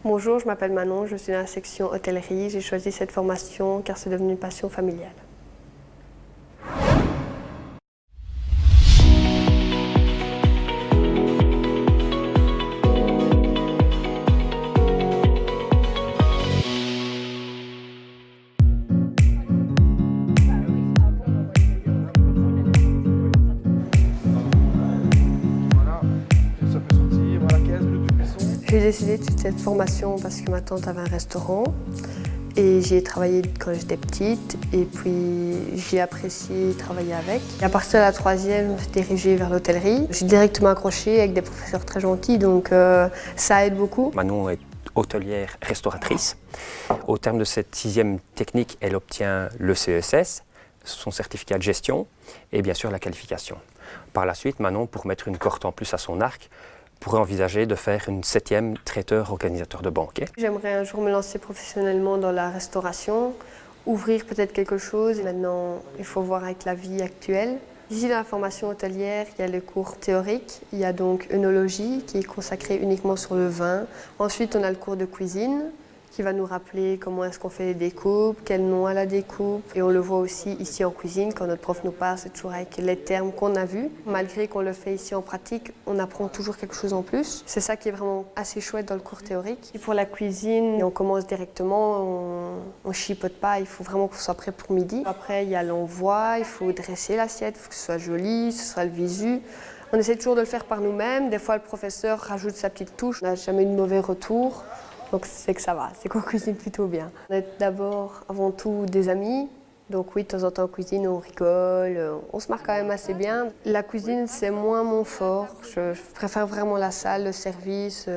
Bonjour, je m'appelle Manon, je suis dans la section hôtellerie. J'ai choisi cette formation car c'est devenu une passion familiale. J'ai décidé de cette formation parce que ma tante avait un restaurant et j'y ai travaillé quand j'étais petite et puis j'ai apprécié travailler avec. Et à partir de la troisième, je me suis dirigée vers l'hôtellerie. J'ai directement accroché avec des professeurs très gentils, donc ça aide beaucoup. Manon est hôtelière restauratrice. Au terme de cette 6e technique, elle obtient le CESS, son certificat de gestion et bien sûr la qualification. Par la suite, Manon, pour mettre une corde en plus à son arc, pourrait envisager de faire une 7e traiteur organisateur de banquet. J'aimerais un jour me lancer professionnellement dans la restauration, ouvrir peut-être quelque chose. Maintenant, il faut voir avec la vie actuelle. Ici, dans la formation hôtelière, il y a le cours théorique. Il y a donc œnologie qui est consacrée uniquement sur le vin. Ensuite, on a le cours de cuisine qui va nous rappeler comment est-ce qu'on fait les découpes, quel nom a la découpe. Et on le voit aussi ici en cuisine, quand notre prof nous parle, c'est toujours avec les termes qu'on a vus. Malgré qu'on le fait ici en pratique, on apprend toujours quelque chose en plus. C'est ça qui est vraiment assez chouette dans le cours théorique. Et pour la cuisine, on commence directement, on chipote pas, il faut vraiment qu'on soit prêt pour midi. Après, il y a l'envoi, il faut dresser l'assiette, il faut que ce soit joli, ce soit le visu. On essaie toujours de le faire par nous-mêmes. Des fois, le professeur rajoute sa petite touche. On n'a jamais eu de mauvais retour. Donc c'est que ça va, c'est qu'on cuisine plutôt bien. On est d'abord, avant tout, des amis. Donc oui, de temps en temps en cuisine, on rigole, on se marre quand même assez bien. La cuisine, c'est moins mon fort. Je préfère vraiment la salle, le service.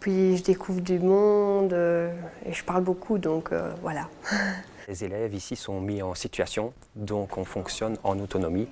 Puis je découvre du monde et je parle beaucoup, donc voilà. Les élèves ici sont mis en situation, donc on fonctionne en autonomie.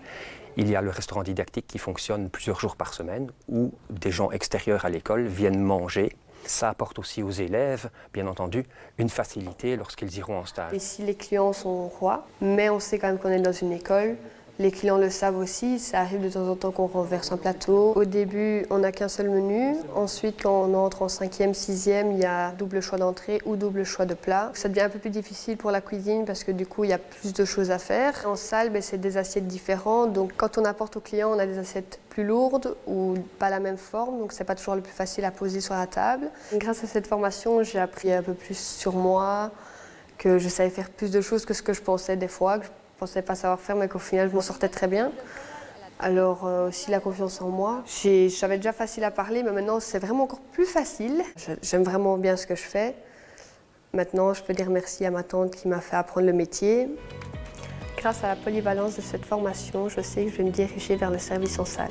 Il y a le restaurant didactique qui fonctionne plusieurs jours par semaine où des gens extérieurs à l'école viennent manger. Ça apporte aussi aux élèves, bien entendu, une facilité lorsqu'ils iront en stage. Ici, les clients sont rois, mais on sait quand même qu'on est dans une école. Les clients le savent aussi, ça arrive de temps en temps qu'on renverse un plateau. Au début, on n'a qu'un seul menu. Ensuite, quand on entre en 5e, 6e, il y a double choix d'entrée ou double choix de plat. Ça devient un peu plus difficile pour la cuisine parce que du coup, il y a plus de choses à faire. En salle, c'est des assiettes différentes. Donc quand on apporte aux clients, on a des assiettes plus lourdes ou pas la même forme. Donc c'est pas toujours le plus facile à poser sur la table. Grâce à cette formation, j'ai appris un peu plus sur moi, que je savais faire plus de choses que ce que je pensais des fois. Je ne pensais pas savoir faire, mais qu'au final, je m'en sortais très bien. Alors aussi la confiance en moi. J'avais déjà facile à parler, mais maintenant, c'est vraiment encore plus facile. J'aime vraiment bien ce que je fais. Maintenant, je peux dire merci à ma tante qui m'a fait apprendre le métier. Grâce à la polyvalence de cette formation, je sais que je vais me diriger vers le service en salle.